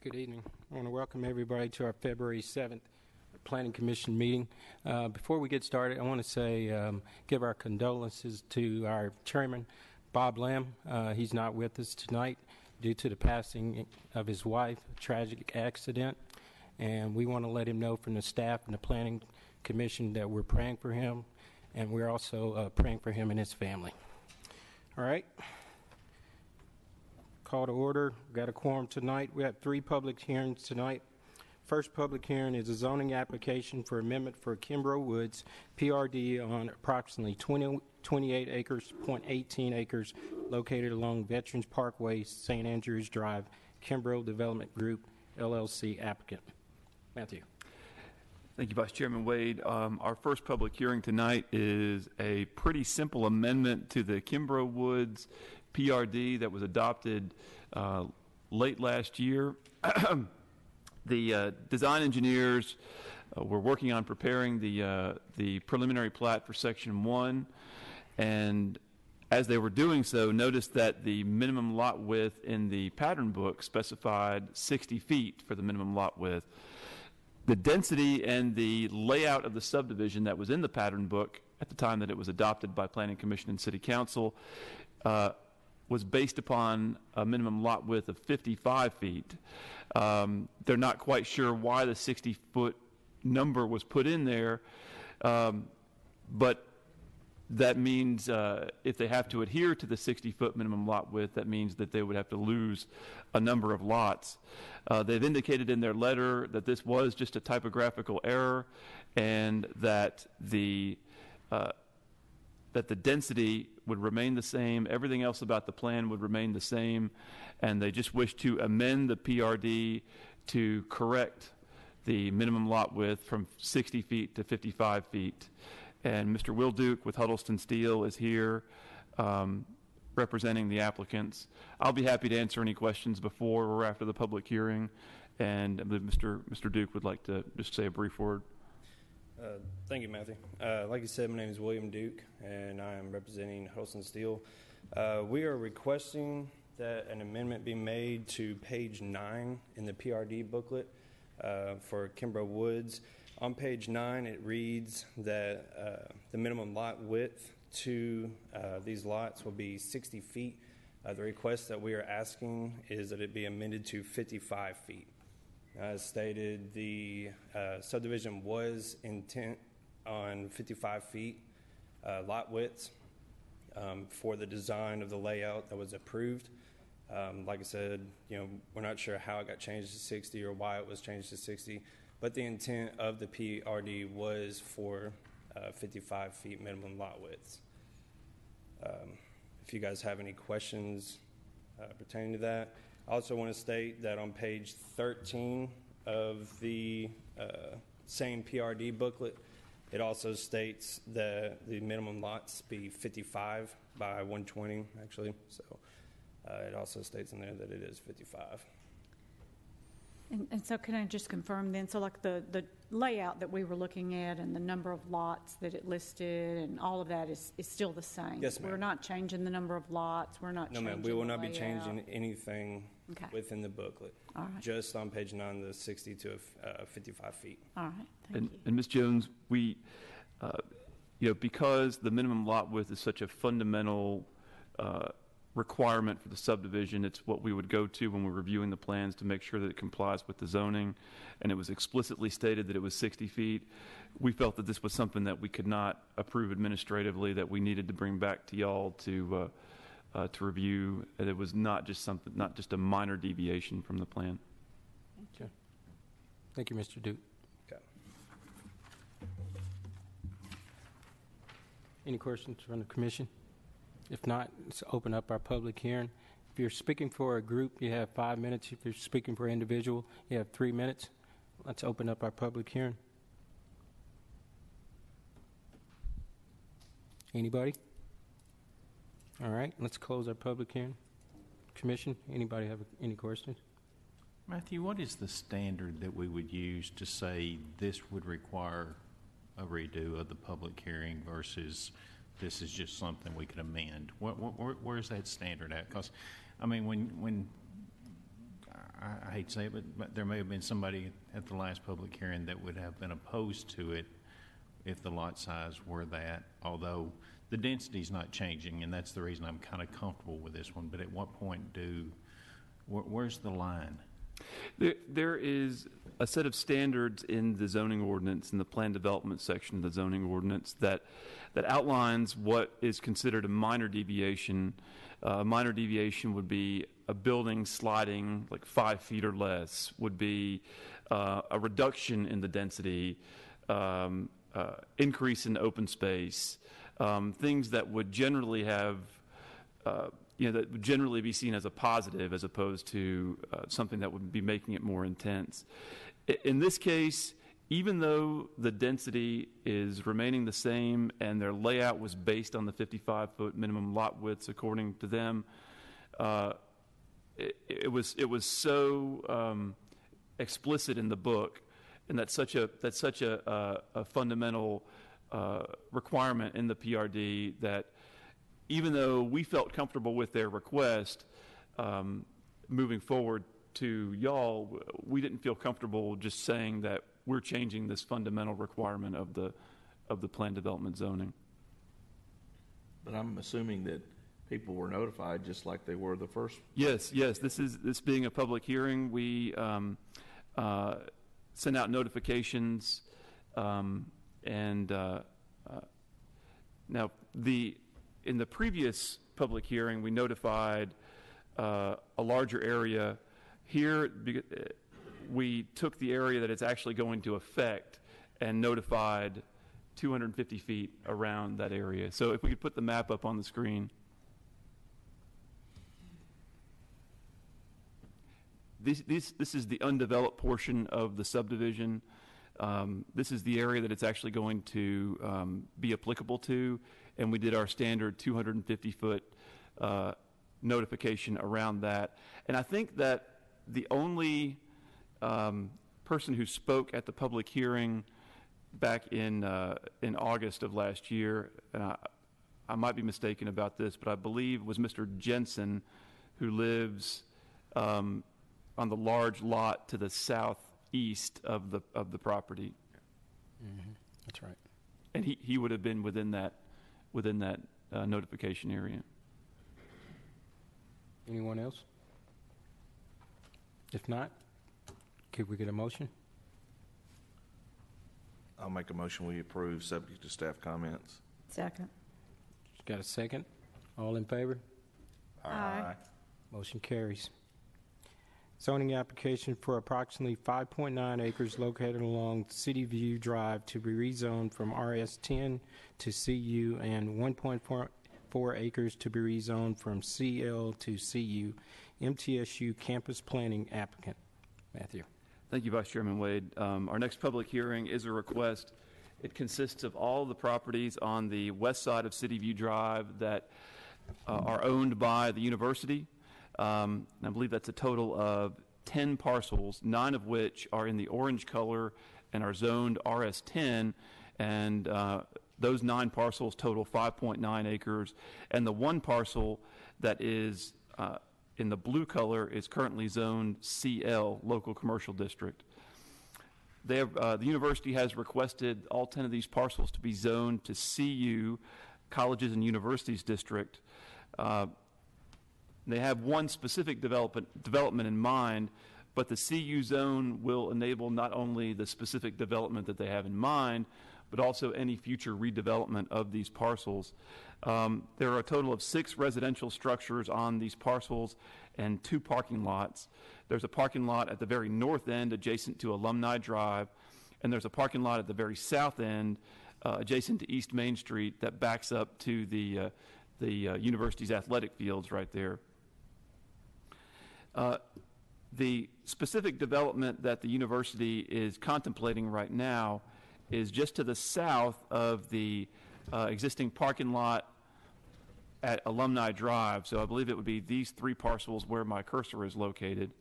Good evening. I want to welcome everybody to our February 7th Planning Commission meeting. Before we get started, I want to say, give our condolences to our chairman, Bob Lamb. He's not with us tonight due to the passing of his wife, a tragic accident. And we want to let him know from the staff and the Planning Commission that we're praying for him, and we're also praying for him and his family. All right. Call to order. We've got a quorum tonight. We have 3 public hearings tonight. First public hearing is a zoning application for amendment for Kimbrough Woods PRD on approximately 28 acres, 0.18 acres, located along Veterans Parkway, St. Andrews Drive, Kimbrough Development Group, LLC applicant. Matthew. Thank you, Vice Chairman Wade. Our first public hearing tonight is a pretty simple amendment to the Kimbrough Woods PRD that was adopted late last year. The design engineers were working on preparing the preliminary plat for Section 1, and as they were doing so, noticed that the minimum lot width in the pattern book specified 60 feet for the minimum lot width. The density and the layout of the subdivision that was in the pattern book at the time that it was adopted by Planning Commission and City Council was based upon a minimum lot width of 55 feet. They're not quite sure why the 60-foot number was put in there, but that means if they have to adhere to the 60-foot minimum lot width, that means that they would have to lose a number of lots. They've indicated in their letter that this was just a typographical error, and that the density would remain the same. Everything else about the plan would remain the same, and they just wish to amend the PRD to correct the minimum lot width from 60 feet to 55 feet. And Mr. Will Duke with Huddleston Steel is here representing the applicants. I'll be happy to answer any questions before or after the public hearing, and Mr. Duke would like to just say a brief word. Thank you, Matthew. Like you said, my name is William Duke, and I am representing Huddleston Steel. We are requesting that an amendment be made to page 9 in the PRD booklet for Kimbrough Woods. On page 9, it reads that the minimum lot width to these lots will be 60 feet. The request that we are asking is that it be amended to 55 feet. As stated, the subdivision was intent on 55 feet lot widths for the design of the layout that was approved. Like I said, we're not sure how it got changed to 60 or why it was changed to 60, but the intent of the PRD was for 55 feet minimum lot widths. If you guys have any questions pertaining to that, I also want to state that on page 13 of the same PRD booklet, it also states that the minimum lots be 55 by 120, actually. So it also states in there that it is 55. And so can I just confirm then, so like the layout that we were looking at and the number of lots that it listed and all of that is still the same? Yes, ma'am. We're not changing the number of lots, we're not changing the layout? No, ma'am, we will not be changing anything within the booklet. All right. Just on page 9, the 60 to 55 feet. All right, thank you. And Ms. Jones, we, because the minimum lot width is such a fundamental requirement for the subdivision, it's what we would go to when we're reviewing the plans to make sure that it complies with the zoning, and it was explicitly stated that it was 60 feet. We felt that this was something that we could not approve administratively, that we needed to bring back to y'all to review, and it was not just a minor deviation from the plan. Okay. Thank you, Mr. Duke. Okay. Any questions from the commission? If not, let's open up our public hearing. If you're speaking for a group, you have 5 minutes. If you're speaking for an individual, you have 3 minutes. Let's open up our public hearing. Anybody? All right, let's close our public hearing. Commission, anybody have any questions? Matthew, what is the standard that we would use to say this would require a redo of the public hearing versus this is just something we could amend? Where's that standard at? Because, I mean, when I hate to say it, but there may have been somebody at the last public hearing that would have been opposed to it if the lot size were that, although the density's not changing, and that's the reason I'm kind of comfortable with this one. But at what point where's the line? There is a set of standards in the zoning ordinance, in the plan development section of the zoning ordinance, that outlines what is considered a minor deviation. A minor deviation would be a building sliding like 5 feet or less, would be a reduction in the density, increase in open space, things that would generally have that would generally be seen as a positive as opposed to something that would be making it more intense. In this case, even though the density is remaining the same and their layout was based on the 55-foot minimum lot widths according to them, it was so explicit in the book, and that's such a fundamental requirement in the PRD that even though we felt comfortable with their request, moving forward to y'all, we didn't feel comfortable just saying that we're changing this fundamental requirement of the plan development zoning. But I'm assuming that people were notified just like they were the first. Yes. This being a public hearing, we sent out notifications, and now in the previous public hearing, we notified a larger area. Here, we took the area that it's actually going to affect and notified 250 feet around that area. So if we could put the map up on the screen. This is the undeveloped portion of the subdivision. This is the area that it's actually going to be applicable to, and we did our standard 250-foot notification around that. And I think that the only person who spoke at the public hearing back in August of last year, and I might be mistaken about this, but I believe was Mr. Jensen, who lives on the large lot to the southeast of the property. Mm-hmm. That's right. And he would have been within that notification area. Anyone else? If not, could we get a motion? I'll make a motion we approve subject to staff comments. Second. Got a second? All in favor? Aye. Motion carries. Zoning application for approximately 5.9 acres located along City View Drive to be rezoned from RS10 to CU, and 1.4 acres to be rezoned from CL to CU. MTSU campus planning applicant. Matthew. Thank you, Vice Chairman Wade. Our next public hearing is a request. It consists of all the properties on the west side of City View Drive that are owned by the university. And I believe that's a total of 10 parcels, 9 of which are in the orange color and are zoned RS10. And those 9 parcels total 5.9 acres. And the one parcel that is in the blue color is currently zoned CL, Local Commercial District. They have, the university has requested all 10 of these parcels to be zoned to CU, Colleges and Universities District. They have one specific development in mind, but the CU zone will enable not only the specific development that they have in mind, but also any future redevelopment of these parcels. There are a total of 6 residential structures on these parcels and 2 parking lots. There's a parking lot at the very north end adjacent to Alumni Drive, and there's a parking lot at the very south end adjacent to East Main Street that backs up to the university's athletic fields right there. The specific development that the university is contemplating right now is just to the south of the existing parking lot at Alumni Drive. So I believe it would be these 3 parcels where my cursor is located.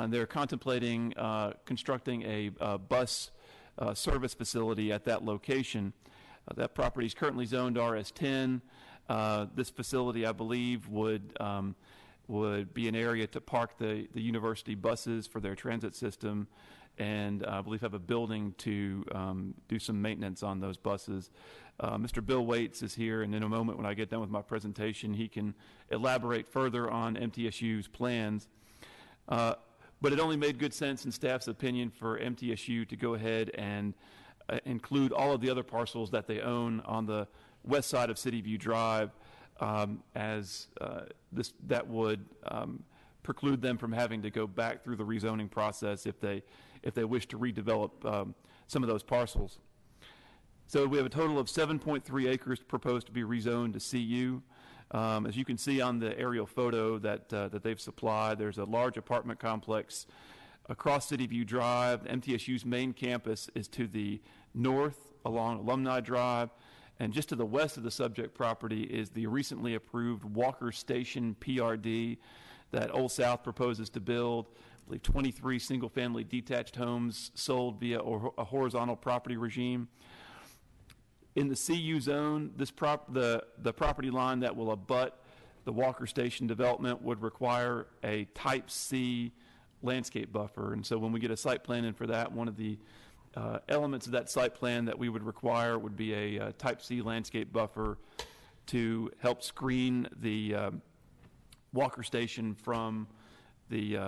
They're contemplating constructing a bus service facility at that location. That property is currently zoned RS10. This facility, I believe, would would be an area to park the university buses for their transit system, and I believe have a building to do some maintenance on those buses. Mr. Bill Waits is here, and in a moment when I get done with my presentation, he can elaborate further on MTSU's plans. But it only made good sense in staff's opinion for MTSU to go ahead and include all of the other parcels that they own on the west side of City View Drive, as that would preclude them from having to go back through the rezoning process if they wish to redevelop some of those parcels. So we have a total of 7.3 acres proposed to be rezoned to CU. As you can see on the aerial photo that they've supplied, there's a large apartment complex across City View Drive. MTSU's main campus is to the north along Alumni Drive, and just to the west of the subject property is the recently approved Walker Station PRD that Old South proposes to build. I believe 23 single-family detached homes sold via a horizontal property regime. In the CU zone, the property line that will abut the Walker Station development would require a Type C landscape buffer. And so when we get a site plan in for that, one of the elements of that site plan that we would require would be a Type C landscape buffer to help screen the Walker Station from the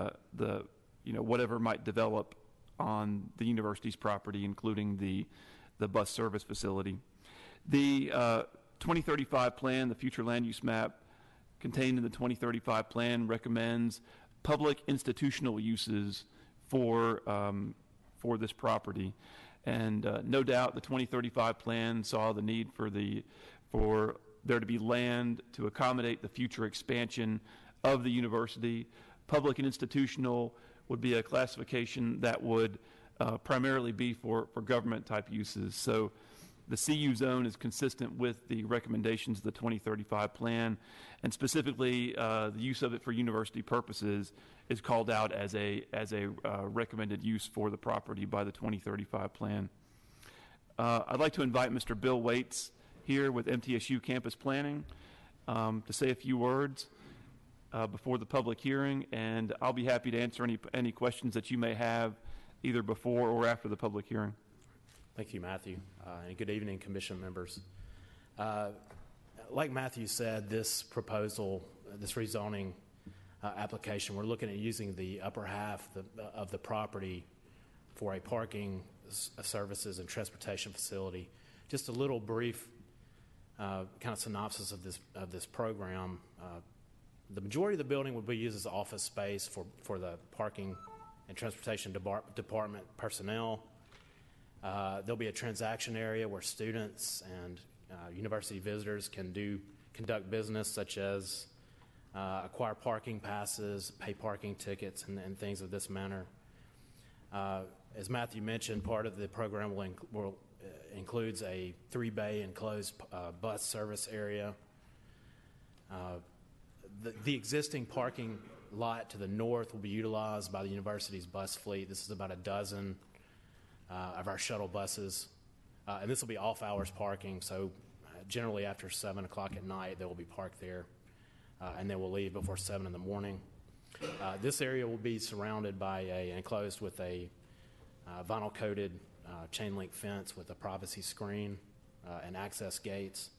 whatever might develop on the university's property, including the bus service facility. The 2035 plan, the future land use map contained in the 2035 plan, recommends public institutional uses for this property, and no doubt the 2035 plan saw the need for there to be land to accommodate the future expansion of the university. Public and institutional would be a classification that would primarily be for government type uses. So the CU zone is consistent with the recommendations of the 2035 plan, and specifically the use of it for university purposes is called out as a recommended use for the property by the 2035 plan. I'd like to invite Mr. Bill Waits here with MTSU Campus Planning to say a few words before the public hearing, and I'll be happy to answer any questions that you may have either before or after the public hearing. Thank you, Matthew, and good evening, Commission members. Like Matthew said, this proposal, this rezoning application, we're looking at using the upper half of the property for a parking, services, and transportation facility. Just a little brief kind of synopsis of this program. The majority of the building would be used as office space for the parking and transportation department personnel. There'll be a transaction area where students and university visitors can conduct business, such as acquire parking passes, pay parking tickets, and things of this manner. As Matthew mentioned, part of the program includes a 3-bay enclosed bus service area. The existing parking lot to the north will be utilized by the university's bus fleet. This is about a dozen of our shuttle buses, and this will be off-hours parking, so generally after 7 o'clock at night they will be parked there, and they will leave before 7 in the morning. This area will be surrounded by enclosed with a vinyl-coated chain-link fence with a privacy screen and access gates.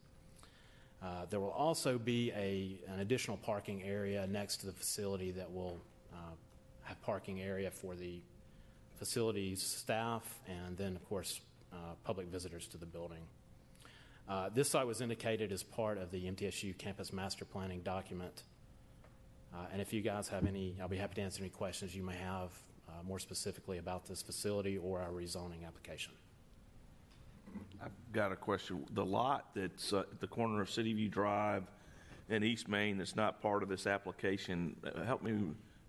There will also be an additional parking area next to the facility that will have parking area for the facilities staff, and then, of course, public visitors to the building. This site was indicated as part of the MTSU Campus Master Planning document. And if you guys have I'll be happy to answer any questions you may have more specifically about this facility or our rezoning application. I've got a question. The lot that's at the corner of City View Drive and East Main that's not part of this application,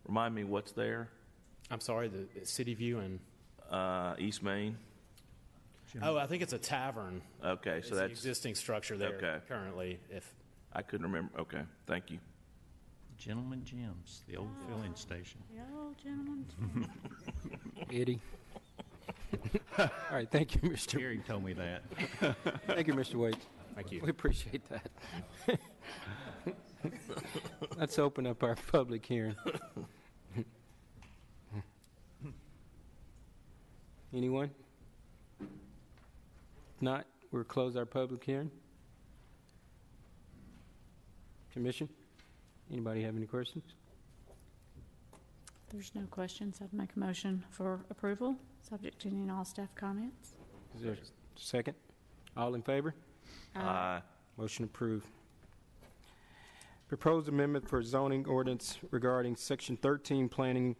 remind me what's there? I'm sorry, the City View and East Main? Oh, I think it's a tavern. Okay, so it's that's the existing structure there currently. I couldn't remember. Okay, thank you. Gentleman Jim's, the old filling station. The old gentleman. Eddie. All right, thank you, Mr. Gary told me that. Thank you, Mr. Waits. Thank you. We appreciate that. Let's open up our public hearing. Anyone? If not, we'll close our public hearing. Commission? Anybody have any questions? There's no questions. I'd make a motion for approval, subject to any and all staff comments. Is there a second? All in favor? Aye. Motion approved. Proposed amendment for zoning ordinance regarding Section 13 Planning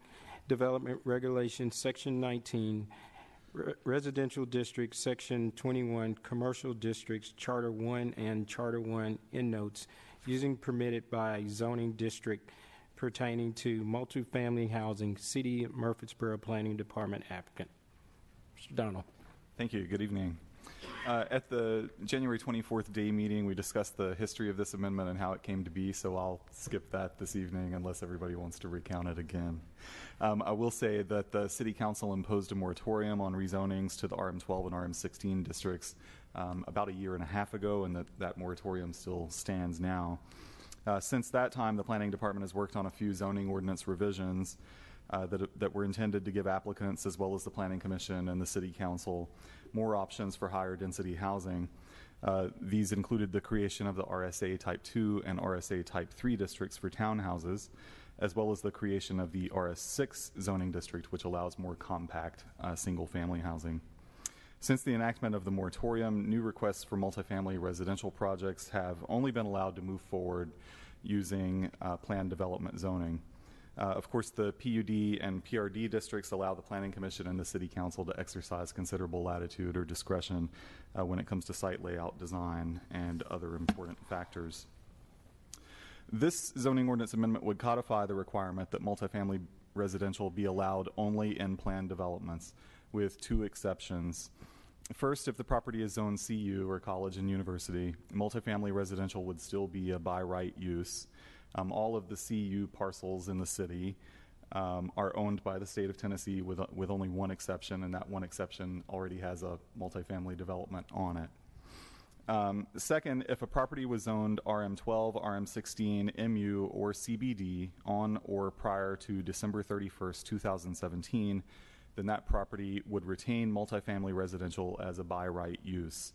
Development Regulations, Section 19, Residential Districts, Section 21, Commercial Districts, Charter 1 and Charter 1 endnotes, using permitted by zoning district pertaining to multifamily housing, City of Murfreesboro Planning Department applicant. Mr. Donald. Thank you. Good evening. At the January 24th day meeting, we discussed the history of this amendment and how it came to be, so I'll skip that this evening unless everybody wants to recount it again. I will say that the City Council imposed a moratorium on rezonings to the RM12 and RM16 districts about a year and a half ago, and that moratorium still stands now. Since that time, the Planning Department has worked on a few zoning ordinance revisions that were intended to give applicants, as well as the Planning Commission and the City Council, more options for higher density housing. These included the creation of the RSA Type 2 and RSA Type 3 districts for townhouses, as well as the creation of the RS6 zoning district, which allows more compact single-family housing. Since the enactment of the moratorium, new requests for multifamily residential projects have only been allowed to move forward using planned development zoning. Of course, the PUD and PRD districts allow the Planning Commission and the City Council to exercise considerable latitude or discretion when it comes to site layout design and other important factors. This zoning ordinance amendment would codify the requirement that multifamily residential be allowed only in planned developments, with two exceptions. First, if the property is zoned CU or college and university, multifamily residential would still be a by right use. All of the CU parcels in the city are owned by the state of Tennessee with only one exception, and that one exception already has a multifamily development on it. Second, if a property was zoned RM12, RM16, MU, or CBD on or prior to December 31st, 2017, then that property would retain multifamily residential as a by right use.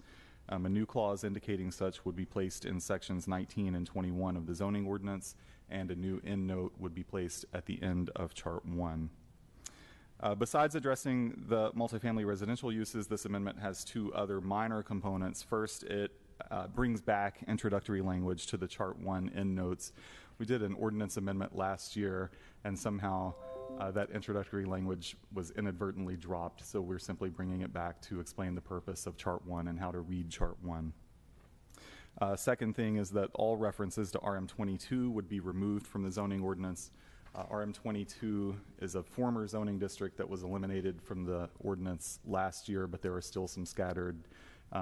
A new clause indicating such would be placed in sections 19 and 21 of the zoning ordinance, and a new end note would be placed at the end of Chart 1. Besides addressing the multifamily residential uses, this amendment has two other minor components. First, it brings back introductory language to the Chart 1 end notes. We did an ordinance amendment last year, and somehow that introductory language was inadvertently dropped, so we're simply bringing it back to explain the purpose of Chart 1 and how to read Chart 1. Second thing is that all references to RM22 would be removed from the zoning ordinance. RM22 is a former zoning district that was eliminated from the ordinance last year, but there are still some scattered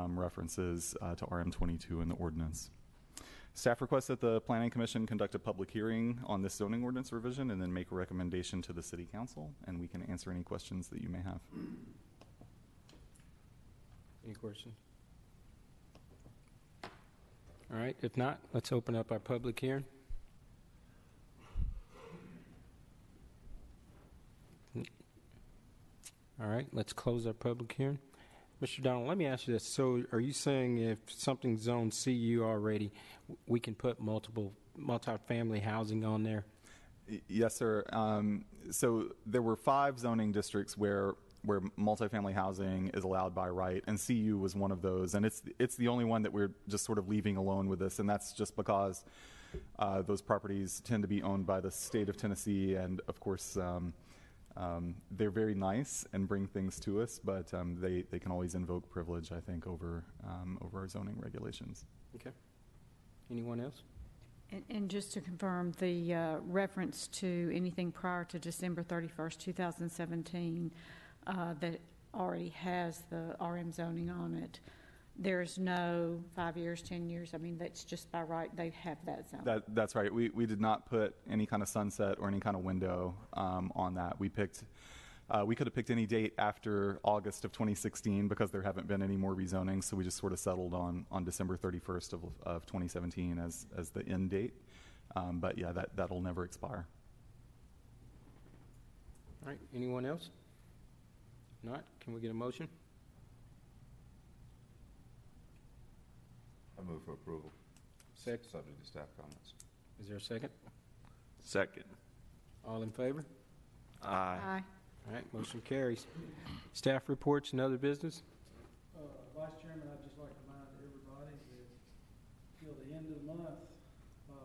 references to RM22 in the ordinance. Staff requests that the Planning Commission conduct a public hearing on this zoning ordinance revision and then make a recommendation to the City Council, and we can answer any questions that you may have. Any questions? All right, if not, let's open up our public hearing. All right, let's close our public hearing. Mr. Donald, let me ask you this. So are you saying if something's zoned CU already, we can put multifamily housing on there? Yes, sir. So there were 5 zoning districts where multifamily housing is allowed by right, and CU was one of those. And it's the only one that we're just sort of leaving alone with this, and that's just because those properties tend to be owned by the state of Tennessee, and of course they're very nice and bring things to us, but they can always invoke privilege, I think, over our zoning regulations. Okay. Anyone else? And just to confirm, the reference to anything prior to December 31st, 2017, that already has the RM zoning on it, there's no 5 years, 10 years. I mean, that's just by right. They have that zone. That's right. We did not put any kind of sunset or any kind of window on that. We could have picked any date after August of 2016 because there haven't been any more rezonings. So we just sort of settled on December 31st of 2017 as the end date. But yeah, that'll never expire. All right, anyone else? Not, can we get a motion? I move for approval, Second. subject to staff comments. Is there a second? Second. All in favor? Aye. Aye. All right, motion carries. Staff reports and other business? Vice Chairman, I'd just like to remind everybody that till the end of the month, we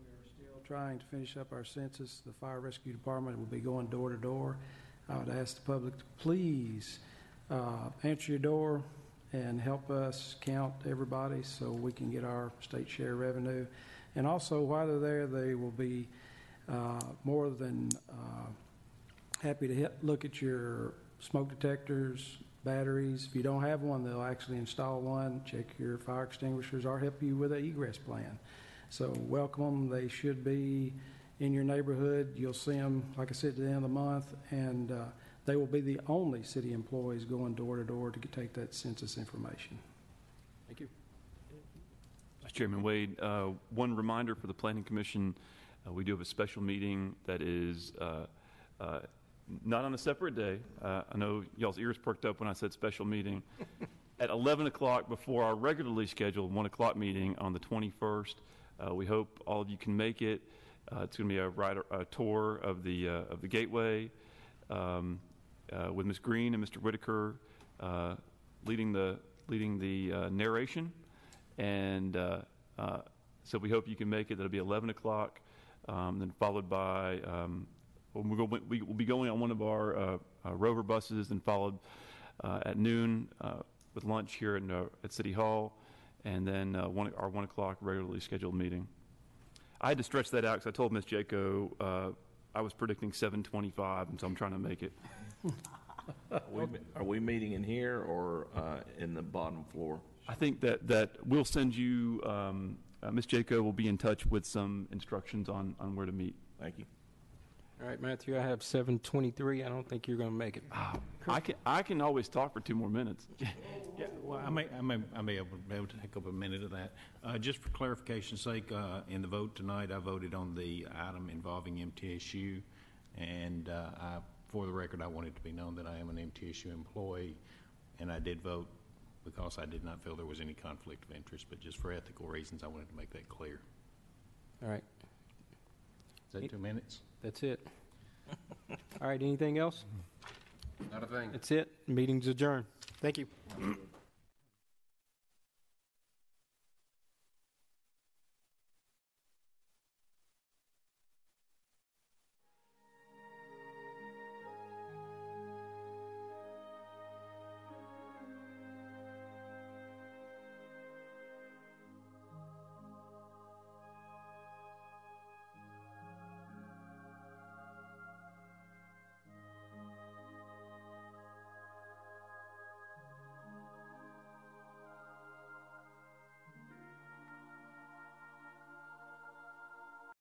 are still trying to finish up our census. The Fire Rescue Department will be going door to door. I would ask the public to please answer your door and help us count everybody so we can get our state share revenue. And also, while they're there, they will be more than happy to look at your smoke detectors, batteries. If you don't have one, they'll actually install one, check your fire extinguishers, or help you with an egress plan. So welcome them. They should be in your neighborhood. You'll see them, like I said, at the end of the month, and they will be the only city employees going door to door to take that census information. Thank you. Vice Chairman Wade, one reminder for the Planning Commission, we do have a special meeting that is not on a separate day. I know y'all's ears perked up when I said special meeting. At 11 o'clock before our regularly scheduled 1 o'clock meeting on the 21st. We hope all of you can make it. It's going to be a tour of the Gateway with Ms. Green and Mr. Whitaker leading the narration. And so we hope you can make it. That'll be 11 o'clock, then followed by, we'll be going on one of our Rover buses, and followed at noon with lunch here at City Hall, and then our 1 o'clock regularly scheduled meeting. I had to stretch that out because I told Ms. Jaco I was predicting 7:25, and so I'm trying to make it. Are we meeting in here or in the bottom floor? I think that we'll send you, Ms. Jaco will be in touch with some instructions on where to meet. Thank you. All right, Matthew, I have 7:23. I don't think you're going to make it. I can always talk for 2 more minutes. Yeah, well, I may be able to take up a minute of that. Just for clarification's sake, in the vote tonight, I voted on the item involving MTSU, and for the record, I want it to be known that I am an MTSU employee, and I did vote because I did not feel there was any conflict of interest, but just for ethical reasons, I wanted to make that clear. All right, Is that 2 minutes? that's it. All right, anything else? Not a thing. That's it. Meeting's adjourned. Thank you.